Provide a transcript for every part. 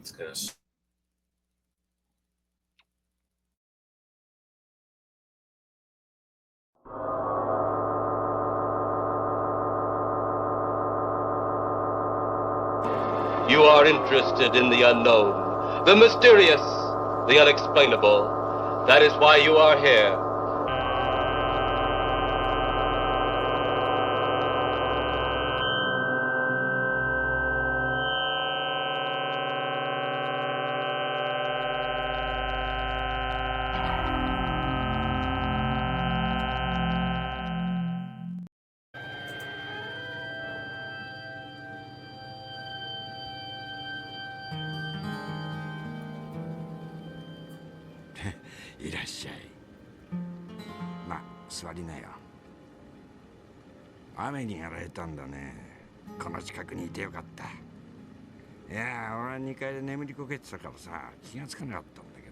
It's gonna. You are interested in the unknown, the mysterious, the unexplainable. That is why you are here.いらっしゃい。まあ、座りなよ。雨にやられたんだね。この近くにいてよかった。いや、俺は2階で眠りこけてたからさ、気がつかなかったんだけ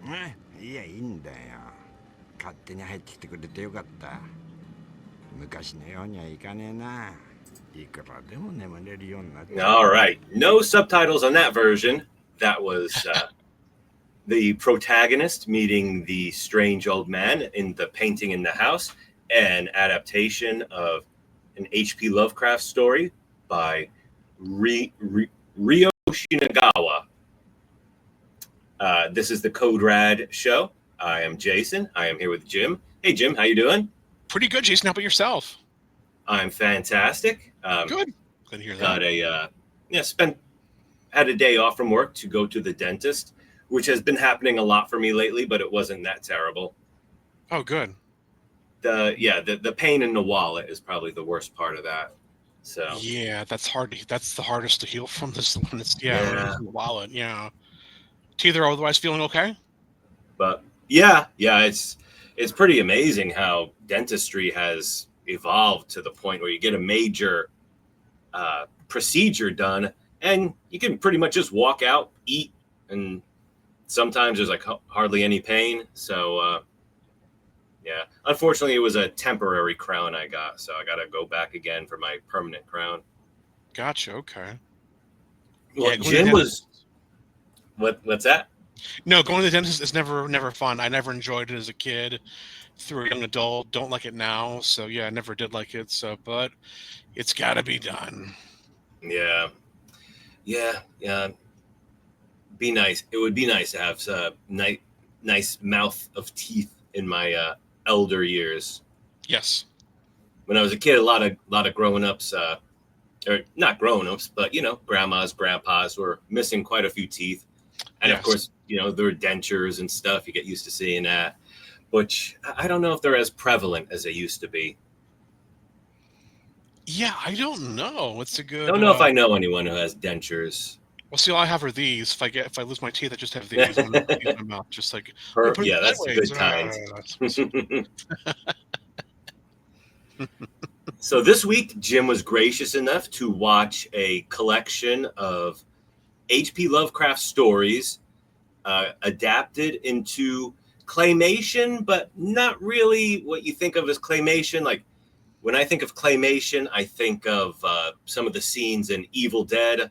ど。ね、いや、いいんだよ。勝手に入ってきてくれてよかった。昔のようにはいかねえな。いくらでも眠れるようになっちゃう。All right, no subtitles on that version. That was the protagonist meeting the strange old man in the painting in the house, an adaptation of an H.P. Lovecraft story by Ryo Shinagawa. This is the Code Rad show. I am Jason. I am here with Jim. Hey, Jim, how you doing? Pretty good, Jason. How about yourself? I'm fantastic. Good. Good to hear that. Had a day off from work to go to the dentist, which has been happening a lot for me lately, but it wasn't that terrible. Oh, good. The pain in the wallet is probably the worst part of that. So yeah, that's the hardest to heal from. This one. It's the wallet. Yeah. Teeth are otherwise feeling okay. But it's pretty amazing how dentistry has evolved to the point where you get a major procedure done, and you can pretty much just walk out, eat, and sometimes there's like hardly any pain. So unfortunately it was a temporary crown I got, so I got to go back again for my permanent crown. Gotcha. Okay. Well, Jim was what's that? No, going to the dentist is never fun. I never enjoyed it as a kid. Through a young adult, don't like it now. So yeah, I never did like it. So, but it's got to be done. Yeah. Be nice. It would be nice to have a nice mouth of teeth in my elder years. Yes. When I was a kid, a lot of grown-ups, or not grown-ups, but grandmas, grandpas were missing quite a few teeth, and of course, there were dentures and stuff. You get used to seeing that, which I don't know if they're as prevalent as they used to be. Yeah, I don't know. It's a good. I don't know if I know anyone who has dentures. Well, see, all I have are these. If I lose my teeth, I just have these in my mouth, just like. That's a good kind. So this week, Jim was gracious enough to watch a collection of H.P. Lovecraft stories adapted into claymation, but not really what you think of as claymation. Like, when I think of claymation, I think of some of the scenes in Evil Dead.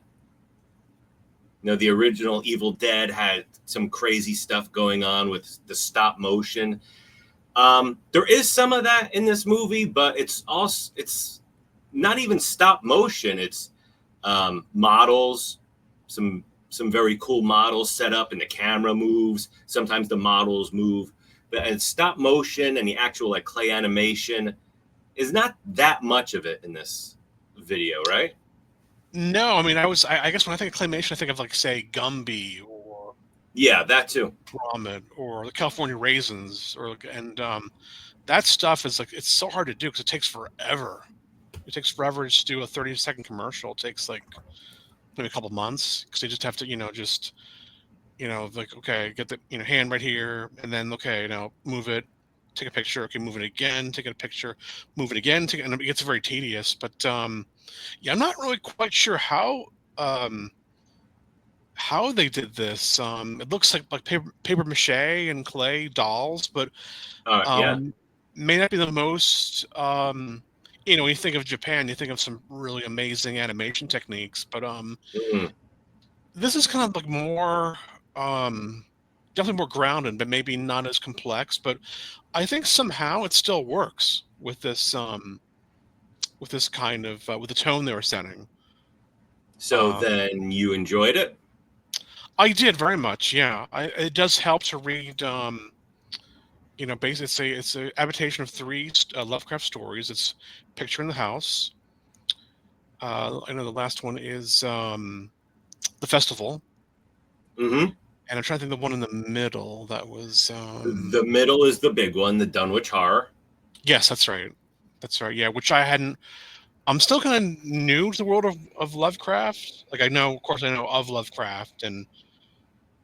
The original Evil Dead had some crazy stuff going on with the stop motion. There is some of that in this movie, but it's not even stop motion. It's models, some very cool models set up, and the camera moves. Sometimes the models move, and stop motion and the actual clay animation is not that much of it in this video, right? No, I mean, I guess when I think of claymation, I think of say Gumby or that too, Gromit or the California Raisins, that stuff is it's so hard to do because it takes forever. It takes forever to do a 30-second commercial. It takes maybe a couple months because they just have to okay, get the hand right here, and then move it. Take a picture. Okay, move it again. Take a picture. Move it again. And it gets very tedious. But I'm not really quite sure how they did this. It looks like paper mache and clay dolls, but may not be the most. When you think of Japan, you think of some really amazing animation techniques. But This is kind of like more, definitely more grounded, but maybe not as complex. But I think somehow it still works with this kind of with the tone they were setting. So then you enjoyed it? I did very much, yeah. It does help to read. Basically, it's a adaptation of three Lovecraft stories. It's Picture in the House. I know the last one is The Festival, Mm-hmm. and I'm trying to think the one in the middle that was. The middle is the big one, the Dunwich Horror. Yes, that's right. That's right. Yeah, which I hadn't. I'm still kind of new to the world of Lovecraft. Like of course, I know of Lovecraft and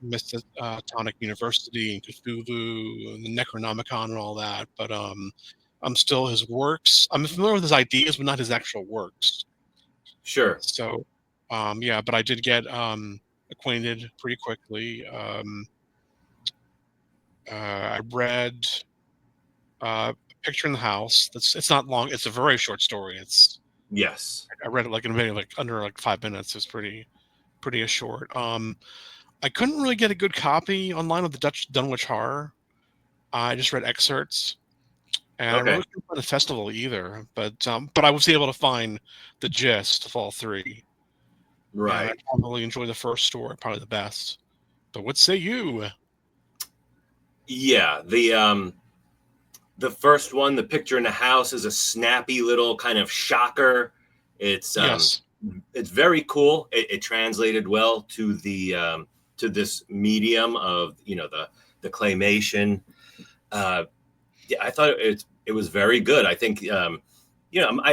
Tonic University and Cthulhu and the Necronomicon and all that. But I'm still his works. I'm familiar with his ideas, but not his actual works. Sure. So, yeah, but I did get acquainted pretty quickly. I read Picture in the House. It's not long. It's a very short story. Yes. I read it like in a minute, like under like 5 minutes. It's pretty short. I couldn't really get a good copy online of the Dutch Dunwich Horror. I just read excerpts, and I really couldn't find the festival either. But I was able to find the gist of all three. Right. And I probably enjoy the first story, probably the best. But what say you? Yeah, the first one, the Picture in the House, is a snappy little kind of shocker. It's Yes. It's very cool. It translated well to the to this medium of the claymation. Yeah, I thought it was very good. I think I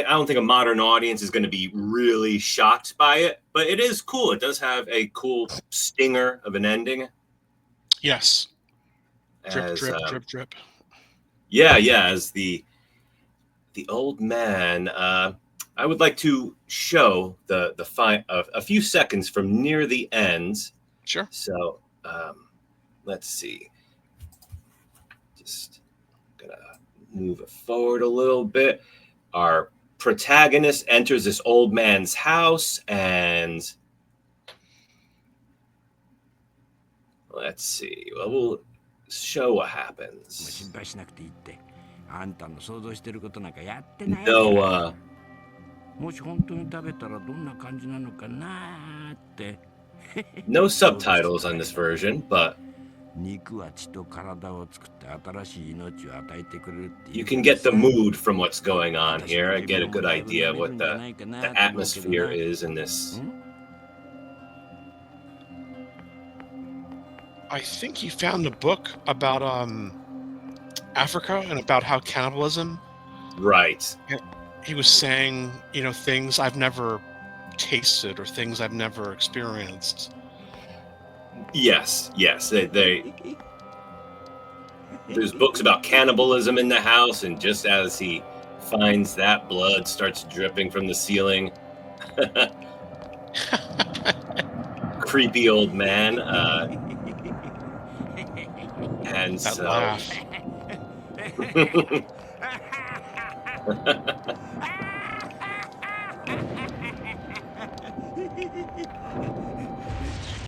don't think a modern audience is going to be really shocked by it, but it is cool. It does have a cool stinger of an ending. Yes. Drip, drip, drip, drip. Yeah, as the old man. I would like to show a few seconds from near the end. Sure. So let's see. Just gonna move it forward a little bit. Our protagonist enters this old man's house, and let's see. Well, we'll show what happens. No, もし本当に食べたらどんな感じなのかなって。No subtitles on this version, but you can get the mood from what's going on here. I get a good idea of what the atmosphere is in this. I think he found a book about Africa and about how cannibalism. Right. He was saying, things I've never tasted or things I've never experienced. Yes. There's books about cannibalism in the house, and just as he finds that, blood starts dripping from the ceiling. Creepy old man. And that so. Laugh.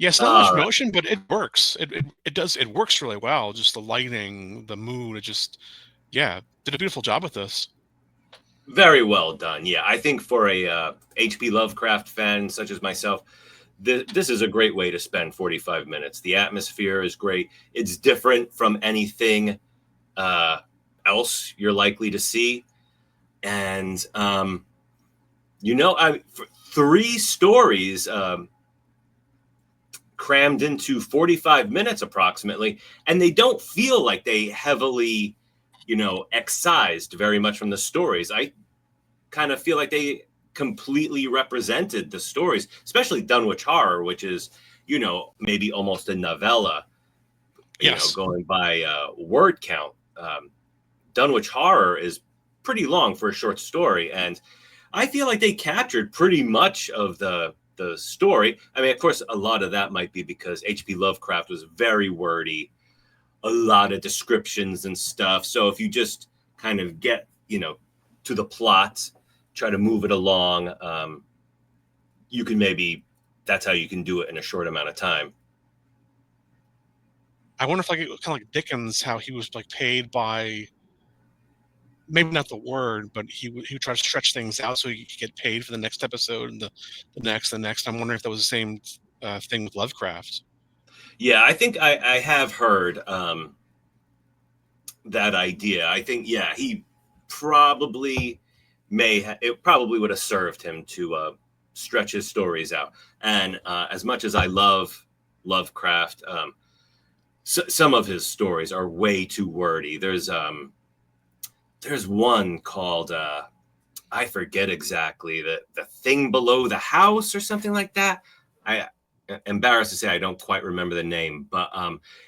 Yes, not much motion, but it works. It does. It works really well. Just the lighting, the mood. It just, did a beautiful job with this. Very well done. Yeah, I think for a H.P. Lovecraft fan such as myself, this is a great way to spend 45 minutes. The atmosphere is great. It's different from anything else you're likely to see. And, for 3 stories crammed into 45 minutes approximately, and they don't feel like they heavily, excised very much from the stories. I kind of feel like they completely represented the stories, especially Dunwich Horror, which is, maybe almost a novella, going by word count. Dunwich Horror is pretty long for a short story, and I feel like they captured pretty much of the story. I mean, of course, a lot of that might be because H.P. Lovecraft was very wordy, a lot of descriptions and stuff. So if you just kind of get, to the plot, try to move it along, you can maybe that's how you can do it in a short amount of time. I wonder if like kind of like Dickens, how he was like paid by, maybe not the word, but he would try to stretch things out so he could get paid for the next episode and the next. I'm wondering if that was the same thing with Lovecraft. Yeah, I think I have heard that idea. I think, yeah, he probably it probably would have served him to stretch his stories out. And as much as I love Lovecraft, some of his stories are way too wordy. There's one called I forget exactly, the thing below the house or something like that. I embarrassed to say I don't quite remember the name, but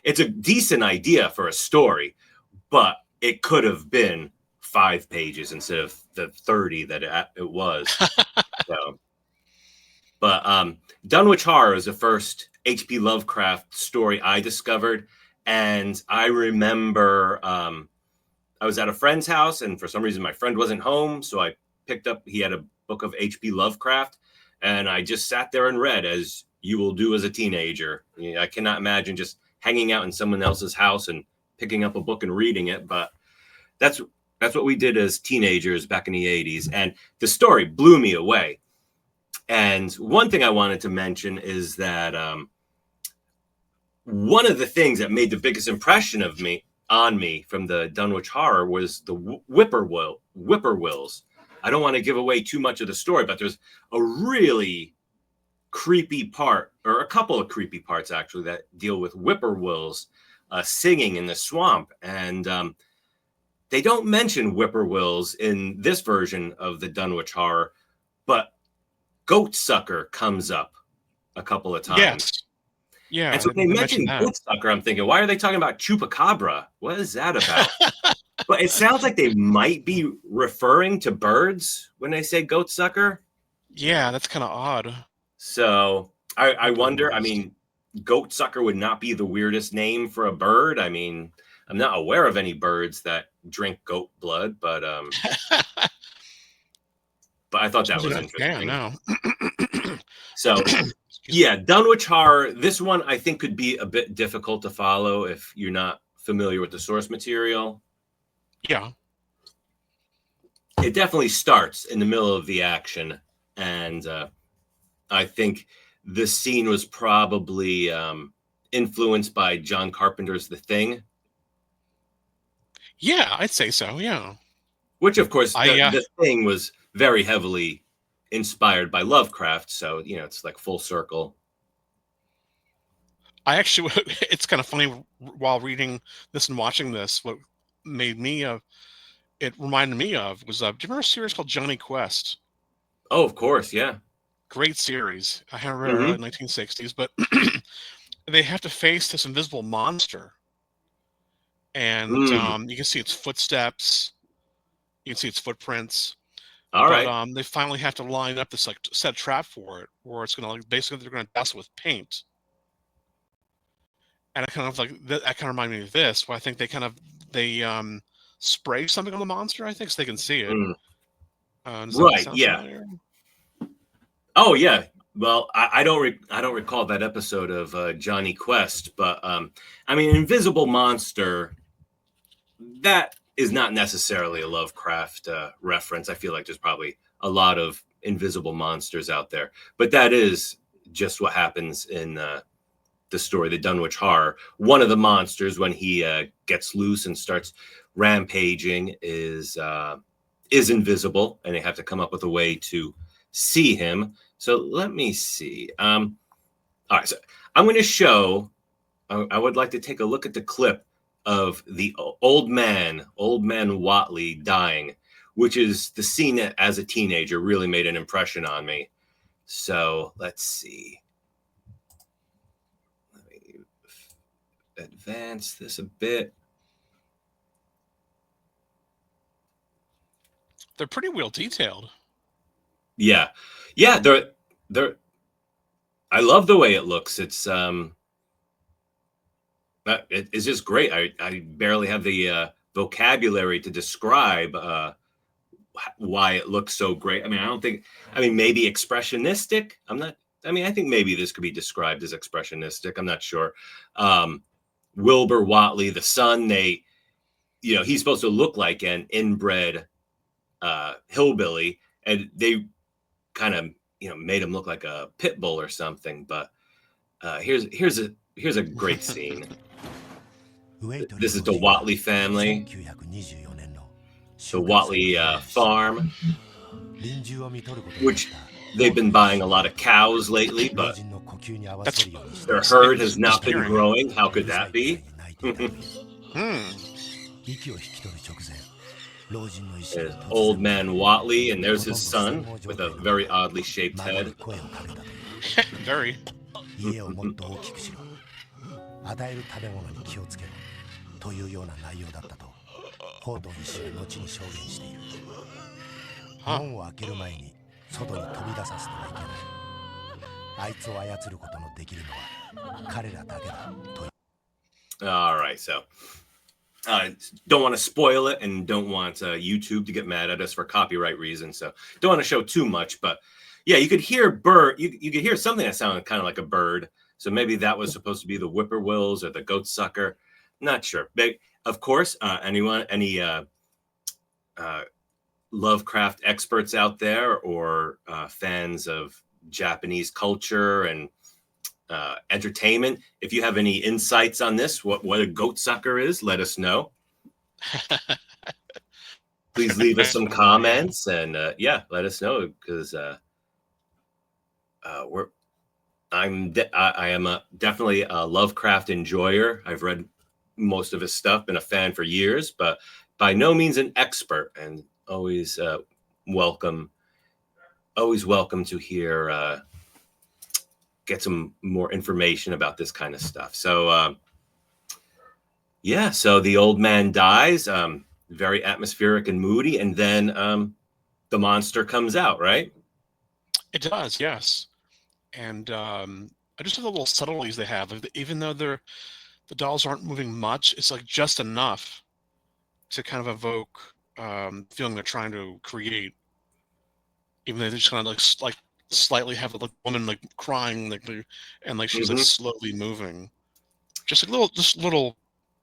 it's a decent idea for a story, but it could have been 5 pages instead of the 30 that it was. So, but Dunwich Horror is the first H.P. Lovecraft story I discovered, and I remember I was at a friend's house, and for some reason my friend wasn't home, so I picked up, he had a book of H.P. Lovecraft, and I just sat there and read, as you will do as a teenager. I cannot imagine just hanging out in someone else's house and picking up a book and reading it, but that's what we did as teenagers back in the 80s, and the story blew me away. And one thing I wanted to mention is that one of the things that made the biggest impression on me from the Dunwich Horror was the whippoorwills. I don't want to give away too much of the story, but there's a really creepy part, or a couple of creepy parts actually, that deal with whippoorwills singing in the swamp. And they don't mention whippoorwills in this version of the Dunwich Horror, but Goatsucker comes up a couple of times. Yes. Yeah. And so when they mentioned Goatsucker, I'm thinking, why are they talking about Chupacabra? What is that about? But it sounds like they might be referring to birds when they say Goatsucker. Yeah, that's kind of odd. So I wonder, I mean, Goatsucker would not be the weirdest name for a bird. I mean, I'm not aware of any birds that drink goat blood, but I thought that was interesting. Yeah, no. So, yeah, Dunwich Horror, this one I think could be a bit difficult to follow if you're not familiar with the source material. Yeah. It definitely starts in the middle of the action, and I think this scene was probably influenced by John Carpenter's The Thing. Yeah, I'd say so, yeah. Which, of course, the Thing was very heavily inspired by Lovecraft, so, it's like full circle. I actually, it's kind of funny, while reading this and watching this, what made me, it reminded me of was, do you remember a series called Johnny Quest? Oh, of course, yeah. Great series. I haven't read it in the 1960s, but they have to face this invisible monster. And you can see its footsteps. You can see its footprints. All right. They finally have to line up this, like, set a trap for it, or it's going to, like, basically they're going to douse it with paint. And I kind of like that kind of reminded me of this, where I think they spray something on the monster, I think, so they can see it. Right. Yeah. Familiar? Oh yeah. Well, I don't recall that episode of Johnny Quest, but I mean, Invisible Monster, that is not necessarily a Lovecraft reference. I feel like there's probably a lot of invisible monsters out there, but that is just what happens in the story, the Dunwich Horror. One of the monsters, when he gets loose and starts rampaging, is invisible, and they have to come up with a way to see him. So let me see. All right, so I'm going to show. I would like to take a look at the clip of the old man Watley dying, which is the scene that, as a teenager, really made an impression on me. So let's see. Let me advance this a bit. They're pretty well detailed. Yeah. They're I love the way it looks. It's it's just great. I barely have the vocabulary to describe why it looks so great. I mean, maybe expressionistic. I'm I mean, I think maybe this could be described as expressionistic. I'm not sure. Wilbur Whatley, the son, he's supposed to look like an inbred hillbilly, and they kind of made him look like a pit bull or something. But here's a great scene. This is the Whatley family, the Whatley farm, which they've been buying a lot of cows lately, but their herd has not been growing. How could that be? There's old man Whatley, and there's his son with a very oddly shaped head. Very. All right, so don't want to spoil it and don't want YouTube to get mad at us for copyright reasons, so don't want to show too much. But yeah, you could hear you could hear something that sounded kind of like a bird, so maybe that was supposed to be the whippoorwills or the goat sucker. Not sure. But of course, any Lovecraft experts out there, or fans of Japanese culture and entertainment, if you have any insights on this, what a goat sucker is, let us know. Please leave us some comments, and let us know, because I am definitely a Lovecraft enjoyer. I've read most of his stuff, been a fan for years, but by no means an expert, and always welcome to hear get some more information about this kind of stuff. So so the old man dies, very atmospheric and moody, and then the monster comes out, right? It does, yes. And I just love the little subtleties they have. Even though the dolls aren't moving much, it's like just enough to kind of evoke feeling they're trying to create. Even though they just kind of like slightly have the woman like crying, and like she's like slowly moving. Just little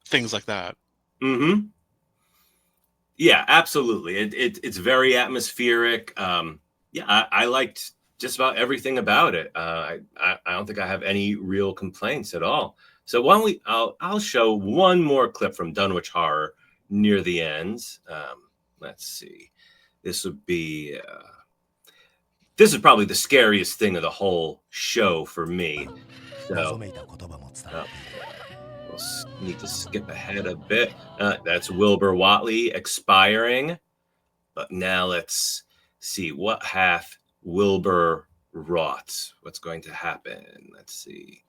things like that. Mm-hmm. Yeah, absolutely. It's very atmospheric. I liked just about everything about it. I don't think I have any real complaints at all. So why don't I'll show one more clip from Dunwich Horror near the end. Let's see. This would be this is probably the scariest thing of the whole show for me. So we'll need to skip ahead a bit. That's Wilbur Whatley expiring. But now let's see what hath Wilbur wrought. What's going to happen? Let's see.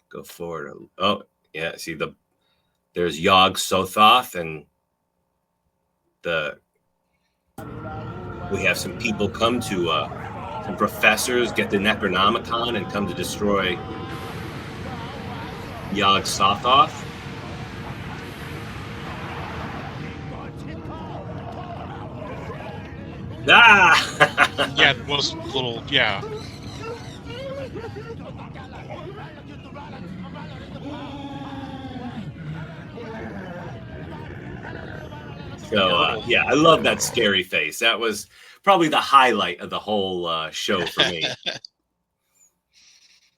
Go forward. Oh, yeah. See, there's Yog Sothoth, and we have some people come to some professors get the Necronomicon and come to destroy Yog Sothoth. Ah! Yeah, it was a little, yeah. So, I love that scary face. That was probably the highlight of the whole show for me.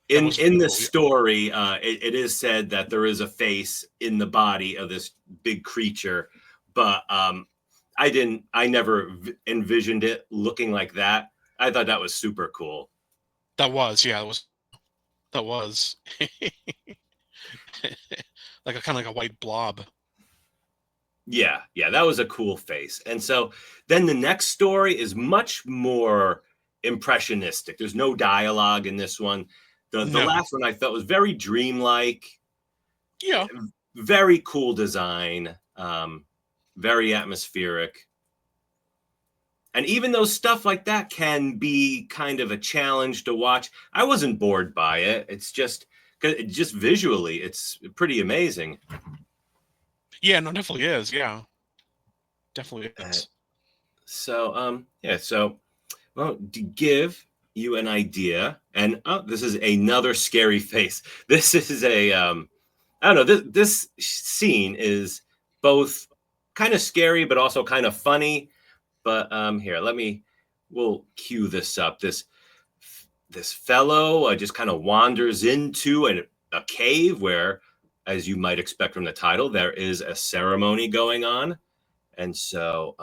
In the story, it is said that there is a face in the body of this big creature, but I never envisioned it looking like that. I thought that was super cool. That was like a kind of like a white blob. Yeah, that was a cool face. And so then the next story is much more impressionistic. There's no dialogue in this one. The last one I felt was very dreamlike. Yeah. Very cool design. Very atmospheric. And even though stuff like that can be kind of a challenge to watch, I wasn't bored by it. It's just visually, it's pretty amazing. Yeah, no, definitely is. Yeah, definitely is. So, well, to give you an idea. And this is another scary face. This is a I don't know. This scene is both kind of scary, but also kind of funny. But here, we'll cue this up. This fellow just kind of wanders into a cave where, as you might expect from the title, there is a ceremony going on. And so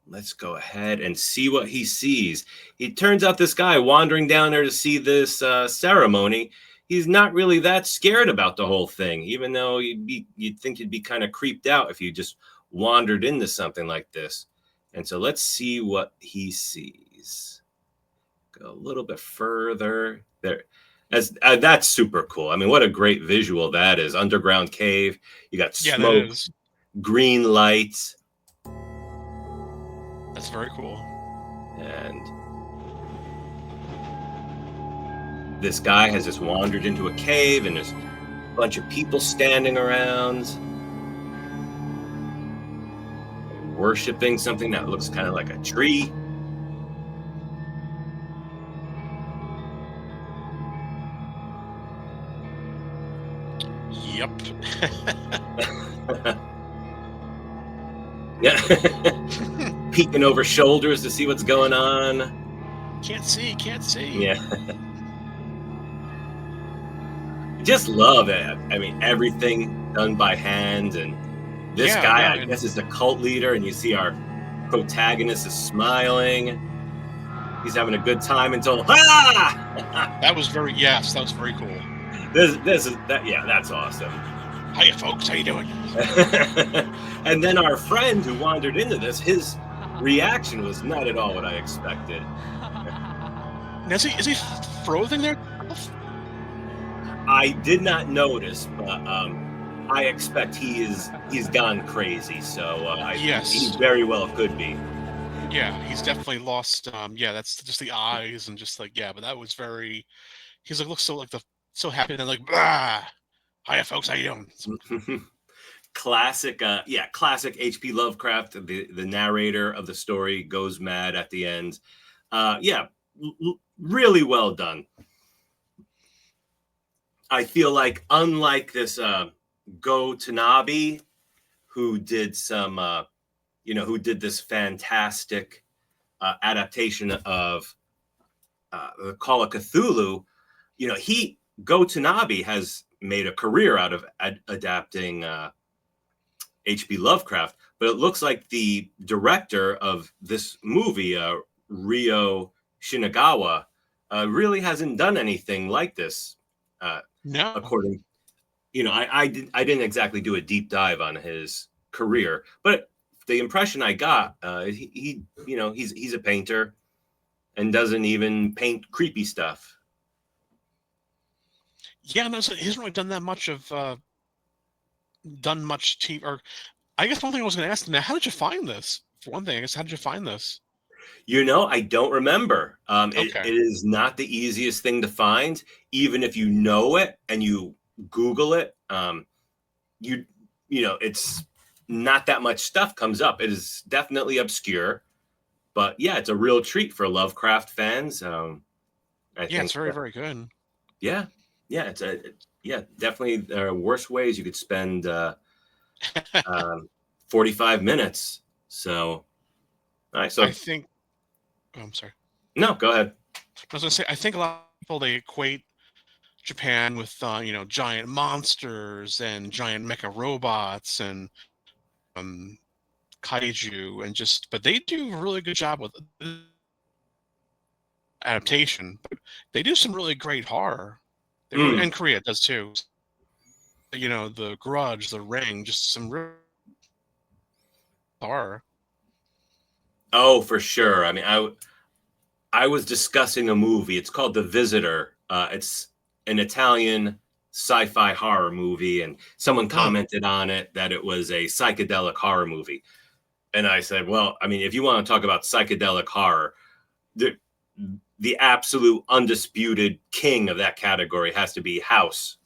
let's go ahead and see what he sees. It turns out this guy wandering down there to see this ceremony, he's not really that scared about the whole thing, even though you'd think you'd be kind of creeped out if you just wandered into something like this. And so let's see what he sees. Go a little bit further there. That's super cool. I mean, what a great visual that is. Underground cave. You got smoke, green lights. That's very cool. And this guy has just wandered into a cave, and there's a bunch of people standing around worshiping something that looks kind of like a tree. Yep. Yeah. Peeking over shoulders to see what's going on. Can't see. Yeah. Just love it. I mean, everything done by hand. And this guy, I guess, is the cult leader. And you see our protagonist is smiling. He's having a good time until, that was very cool. That's awesome. Hiya, folks. How you doing? And then our friend who wandered into this, his reaction was not at all what I expected. Now, is he frozen there? I did not notice, but I expect he's gone crazy. So yes, he very well could be. Yeah, he's definitely lost. That's just the eyes and just like but that was very. He's like looks so happy and then like hiya folks, how you doing? Classic, classic H.P. Lovecraft. The narrator of the story goes mad at the end. Really well done. I feel like unlike this Go Tanabe, who did this fantastic adaptation of the Call of Cthulhu, Go Tanabe has made a career out of adapting H.P. Lovecraft, but it looks like the director of this movie, Ryo Shinagawa, really hasn't done anything like this. No, according, I didn't exactly do a deep dive on his career, but the impression I got, he's a painter and doesn't even paint creepy stuff. Yeah, no, so he hasn't really done that much of TV. Or I guess one thing I was going to ask him now: how did you find this? For one thing, I guess how did you find this? I don't remember. Okay. It is not the easiest thing to find, even if you know it and you Google it. It's not that much stuff comes up. It is definitely obscure, but it's a real treat for Lovecraft fans. I think it's very, very good. Yeah, it's definitely there are worse ways you could spend 45 minutes. So, all right. So I think. Oh, I'm sorry. No, go ahead. I was going to say, I think a lot of people, they equate Japan with, giant monsters and giant mecha robots and kaiju but they do a really good job with adaptation. They do some really great horror. And Korea does too. The Grudge, The Ring, just some real horror. Oh, for sure. I mean, I was discussing a movie. It's called The Visitor. It's an Italian sci-fi horror movie, and someone commented on it that it was a psychedelic horror movie. And I said, well, I mean, if you want to talk about psychedelic horror, the absolute undisputed king of that category has to be House.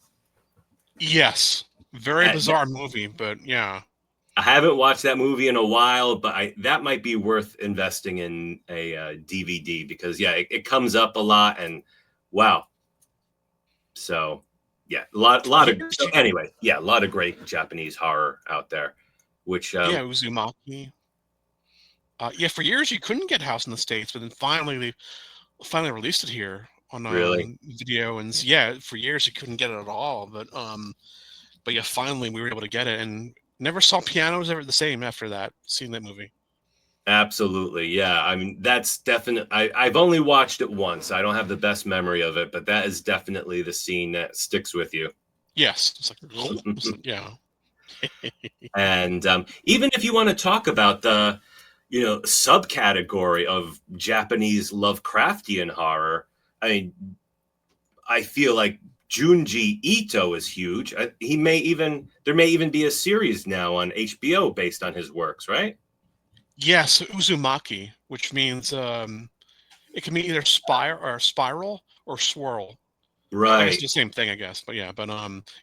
Yes. Very bizarre movie, but yeah. I haven't watched that movie in a while, but that might be worth investing in a DVD because yeah, it comes up a lot and wow. So yeah, a lot of so anyway, yeah, a lot of great Japanese horror out there, which Yeah, Uzumaki. Yeah, for years you couldn't get House in the States, but then finally they finally released it here on really video, and yeah, for years you couldn't get it at all. But yeah, finally we were able to get it, and never saw pianos ever the same after that. Seeing that movie. absolutely, yeah. I mean, that's definitely. I've only watched it once. I don't have the best memory of it, but that is definitely the scene that sticks with you. Yes, it's like yeah. And even if you want to talk about the, subcategory of Japanese Lovecraftian horror, I mean, I feel like Junji Ito is huge. There may even be a series now on HBO based on his works, right? Yes, Uzumaki, which means it can be either spiral or swirl. I guess Right. it's the same thing, I guess. But yeah,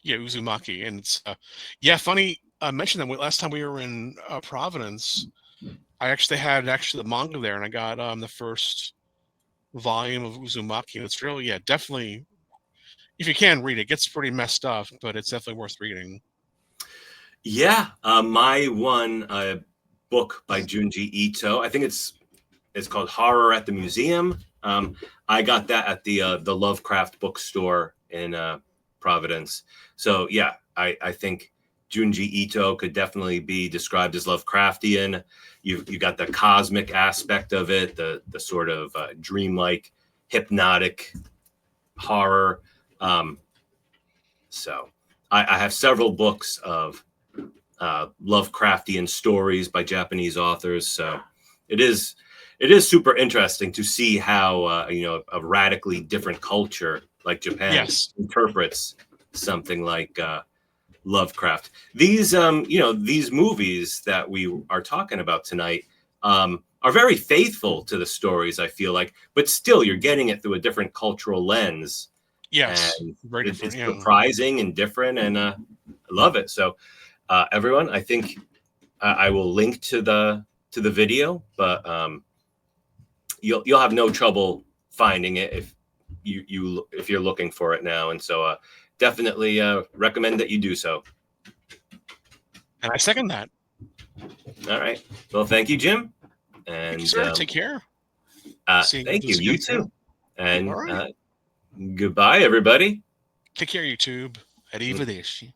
yeah, Uzumaki, and it's yeah, funny. I mentioned that last time we were in Providence. I actually had the manga there, and I got the first volume of Uzumaki, and it's really yeah, definitely. If you can read it, it gets pretty messed up, but it's definitely worth reading. Yeah, my one book by Junji Ito. I think it's called Horror at the Museum. I got that at the Lovecraft bookstore in Providence. So yeah, I think Junji Ito could definitely be described as Lovecraftian. You got the cosmic aspect of it, the sort of dreamlike, hypnotic horror. So I have several books of Lovecraftian stories by Japanese authors. So it is super interesting to see how a radically different culture like Japan Yes. interprets something like Lovecraft. These movies that we are talking about tonight are very faithful to the stories, I feel like, but still you're getting it through a different cultural lens. Yes. And Very different. it's Yeah. surprising and different, and I love it. So everyone, I think I will link to the video, but you'll have no trouble finding it if if you're looking for it now. And so definitely recommend that you do so. And I second that. All right. Well, thank you, Jim. And Thank you, sir. Take care. Thank you. You too. And All right. Goodbye, everybody. Take care, YouTube. Arrivederci.